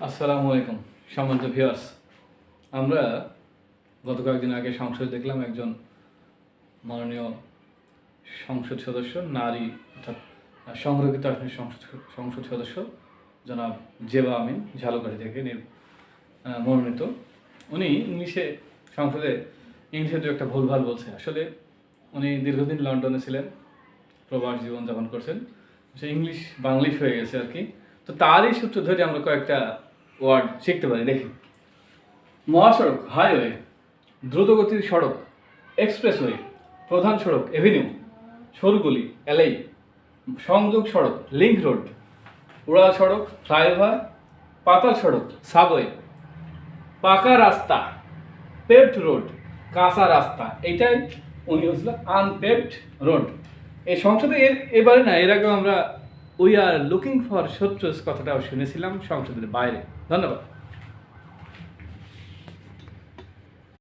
আসসালামু আলাইকুম সম্মানিত ভিউয়ার্স। আমরা গত কয়েকদিন আগে সংসদে দেখলাম একজন মাননীয় সংসদ সদস্য, নারী অর্থাৎ সংরক্ষিত আসনের সংসদ সদস্য জনাব জেবা আমিন ঝালকাঠি থেকে মনোনীত। উনি সংসদে ইংলিশে দু একটা ভুলভাল বলছে। আসলে উনি দীর্ঘদিন লন্ডনে ছিলেন, প্রবাস জীবনযাপন করছেন, সে ইংলিশ বাংলিশ হয়ে গেছে আর কি। তো তারই সূত্র ধরে আমরা কয়েকটা ওয়ার্ড শিখতে পারি। দেখি: মহাসড়ক হাইওয়ে, দ্রুতগতির সড়ক এক্সপ্রেসওয়ে, প্রধান সড়ক এভিনিউ, সরুগলি এলএই, সংযোগ সড়ক লিংক রোড, উড়াল সড়ক ফ্লাইওভার, পাতাল সড়ক সাবওয়ে, পাকা রাস্তা পেভড রোড, কাঁচা রাস্তা। এইটাই উনি হচ্ছিল আনপেভড রোড। এই সংসদে এবারে না, এর আগেও আমরা উই আর লুকিং ফর শত্রুস কথাটাও শুনেছিলাম সংসদের বাইরে। ধন্যবাদ।